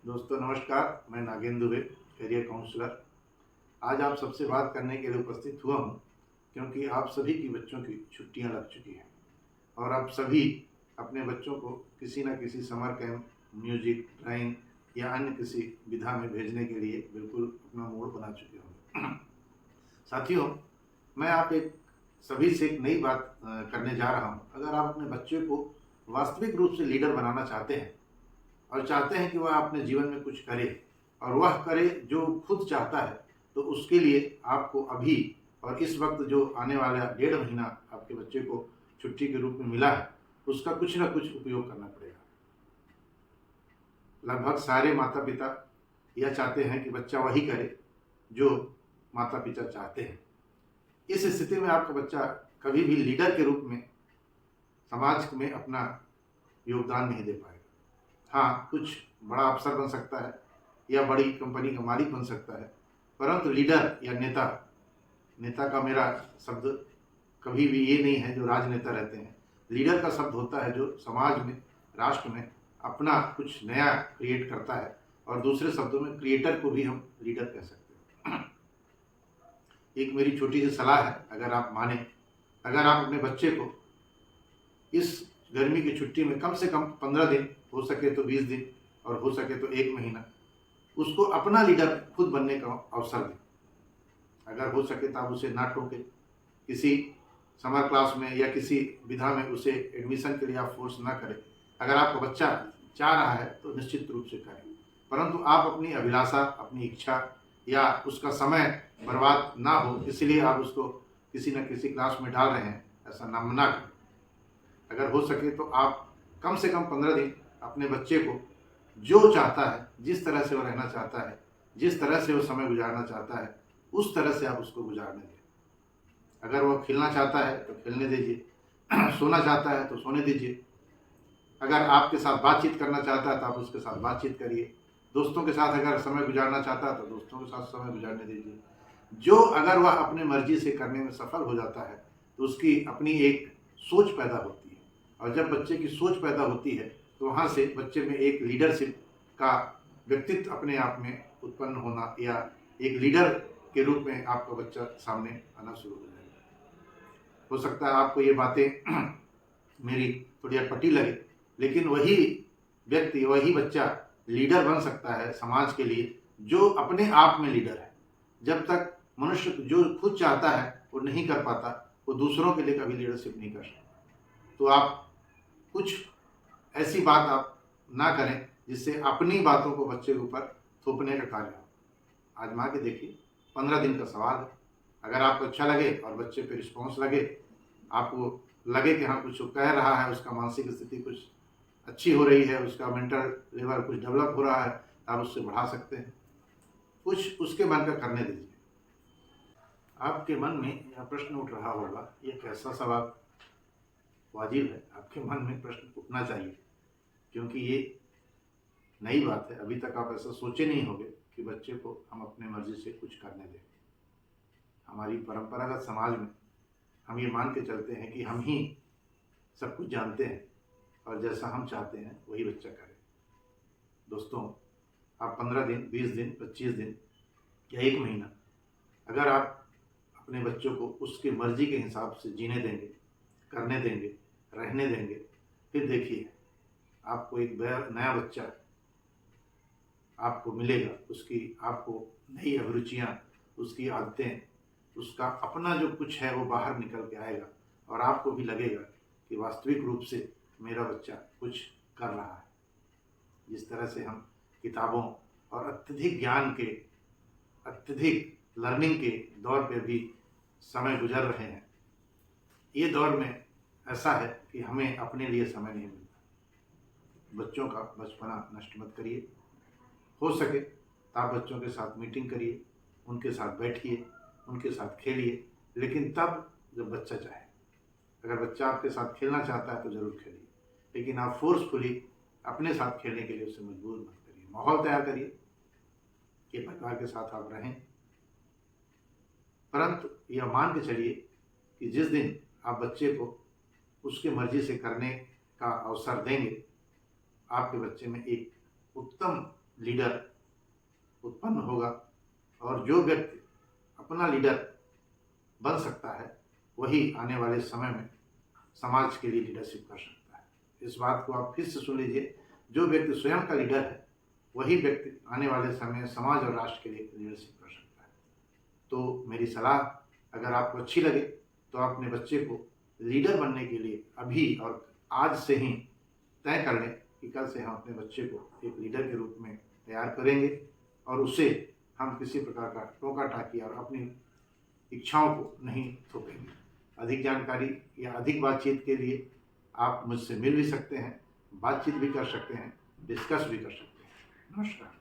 दोस्तों नमस्कार, मैं नागेंद्र दुबे, करियर काउंसलर। आज आप सबसे बात करने के लिए उपस्थित हुआ हूँ क्योंकि आप सभी की बच्चों की छुट्टियाँ लग चुकी हैं और आप सभी अपने बच्चों को किसी न किसी समर कैंप, म्यूजिक, ड्राइंग या अन्य किसी विधा में भेजने के लिए बिल्कुल अपना मूड बना चुके होंगे। साथियों, मैं आप एक सभी से एक नई बात करने जा रहा हूँ। अगर आप अपने बच्चे को वास्तविक रूप से लीडर बनाना चाहते हैं और चाहते हैं कि वह अपने जीवन में कुछ करे और वह करे जो खुद चाहता है, तो उसके लिए आपको अभी और इस वक्त जो आने वाला 1.5 महीना आपके बच्चे को छुट्टी के रूप में मिला है, उसका कुछ ना कुछ उपयोग करना पड़ेगा। लगभग सारे माता पिता यह चाहते हैं कि बच्चा वही करे जो माता पिता चाहते हैं। इस स्थिति में आपका बच्चा कभी भी लीडर के रूप में समाज में अपना योगदान नहीं दे पाएगा। हाँ, कुछ बड़ा अफसर बन सकता है या बड़ी कंपनी का मालिक बन सकता है, परंतु लीडर या नेता, नेता का मेरा शब्द कभी भी ये नहीं है जो राजनेता रहते हैं। लीडर का शब्द होता है जो समाज में, राष्ट्र में अपना कुछ नया क्रिएट करता है, और दूसरे शब्दों में क्रिएटर को भी हम लीडर कह सकते हैं। एक मेरी छोटी सी सलाह है, अगर आप माने, अगर आप अपने बच्चे को इस गर्मी की छुट्टी में कम से कम 15 दिन, हो सके तो 20 दिन और हो सके तो 1 महीना, उसको अपना लीडर खुद बनने का अवसर दें। अगर हो सके तो आप उसे ना टोकें, किसी समर क्लास में या किसी विधा में उसे एडमिशन के लिए आप फोर्स ना करें। अगर आपका बच्चा चाह रहा है तो निश्चित रूप से करें, परंतु आप अपनी अभिलाषा, अपनी इच्छा या उसका समय बर्बाद ना हो इसलिए आप उसको किसी न किसी क्लास में डाल रहे हैं, ऐसा ना करें। अगर हो सके तो आप कम से कम 15 दिन अपने बच्चे को जो चाहता है, जिस तरह से वो रहना चाहता है, जिस तरह से वो समय गुजारना चाहता है, उस तरह से आप उसको गुजारने दें। अगर वो खेलना चाहता है तो खेलने दीजिए, सोना चाहता है तो सोने दीजिए। अगर आपके साथ बातचीत करना चाहता है तो आप उसके साथ बातचीत करिए। दोस्तों के साथ अगर समय गुजारना चाहता है तो दोस्तों के साथ समय गुजारने दीजिए। जो अगर वह अपने मर्जी से करने में सफल हो जाता है तो उसकी अपनी एक सोच पैदा होती है, और जब बच्चे की सोच पैदा होती है तो वहाँ से बच्चे में एक लीडरशिप का व्यक्तित्व अपने आप में उत्पन्न होना, या एक लीडर के रूप में आपका बच्चा सामने आना शुरू हो जाएगा। हो सकता है आपको ये बातें मेरी थोड़ी अटपटी लगे, लेकिन वही व्यक्ति, वही बच्चा लीडर बन सकता है समाज के लिए जो अपने आप में लीडर है। जब तक मनुष्य जो खुद चाहता है वो नहीं कर पाता, वो दूसरों के लिए कभी लीडरशिप नहीं कर सकता। तो आप कुछ ऐसी बात आप ना करें जिससे अपनी बातों को बच्चे के ऊपर थोपने का कार्य हो। आजमा के देखिए, 15 दिन का सवाल है। अगर आपको अच्छा लगे और बच्चे पे रिस्पॉन्स लगे, आपको लगे कि हाँ कुछ कह रहा है, उसका मानसिक स्थिति कुछ अच्छी हो रही है, उसका मेंटल लेवल कुछ डेवलप हो रहा है, आप उससे बढ़ा सकते हैं। कुछ उसके मन का करने दीजिए। आपके मन में यह प्रश्न उठ रहा होगा, ये कैसा सवाल? वाजिब है, आपके मन में प्रश्न उठना चाहिए, क्योंकि ये नई बात है। अभी तक आप ऐसा सोचे नहीं होंगे कि बच्चे को हम अपने मर्जी से कुछ करने दें। हमारी परंपरागत समाज में हम ये मान के चलते हैं कि हम ही सब कुछ जानते हैं और जैसा हम चाहते हैं वही बच्चा करे। दोस्तों, आप 15 दिन, 20 दिन, 25 दिन या 1 महीना अगर आप अपने बच्चों को उसकी मर्जी के हिसाब से जीने देंगे, करने देंगे, रहने देंगे, फिर देखिए आपको एक नया बच्चा आपको मिलेगा। उसकी आपको नई अभिरुचियाँ, उसकी आदतें, उसका अपना जो कुछ है वो बाहर निकल के आएगा, और आपको भी लगेगा कि वास्तविक रूप से मेरा बच्चा कुछ कर रहा है। जिस तरह से हम किताबों और अत्यधिक ज्ञान के, अत्यधिक लर्निंग के दौर पे भी समय गुजर रहे हैं, ये दौर में ऐसा है कि हमें अपने लिए समय नहीं मिलता। बच्चों का बचपना नष्ट मत करिए। हो सके तो आप बच्चों के साथ मीटिंग करिए, उनके साथ बैठिए, उनके साथ खेलिए, लेकिन तब जब बच्चा चाहे। अगर बच्चा आपके साथ खेलना चाहता है तो ज़रूर खेलिए, लेकिन आप फोर्सफुली अपने साथ खेलने के लिए उसे मजबूर मत करिए। माहौल तैयार करिए कि परिवार के साथ आप रहें, परंतु यह मान के चलिए कि जिस दिन आप बच्चे को उसकी मर्जी से करने का अवसर देंगे, आपके बच्चे में एक उत्तम लीडर उत्पन्न होगा और जो व्यक्ति अपना लीडर बन सकता है वही आने वाले समय में समाज के लिए लीडरशिप कर सकता है। इस बात को आप फिर से सुन लीजिए, जो व्यक्ति स्वयं का लीडर है वही व्यक्ति आने वाले समय में समाज और राष्ट्र के लिए लीडरशिप कर सकता है। तो मेरी सलाह अगर आपको अच्छी लगे तो आप अपने बच्चे को लीडर बनने के लिए अभी और आज से ही तय कर लें कि कल से हम अपने बच्चे को एक लीडर के रूप में तैयार करेंगे और उसे हम किसी प्रकार का टोका टाकी और अपनी इच्छाओं को नहीं थोपेंगे। अधिक जानकारी या अधिक बातचीत के लिए आप मुझसे मिल भी सकते हैं, बातचीत भी कर सकते हैं, डिस्कस भी कर सकते हैं। नमस्कार।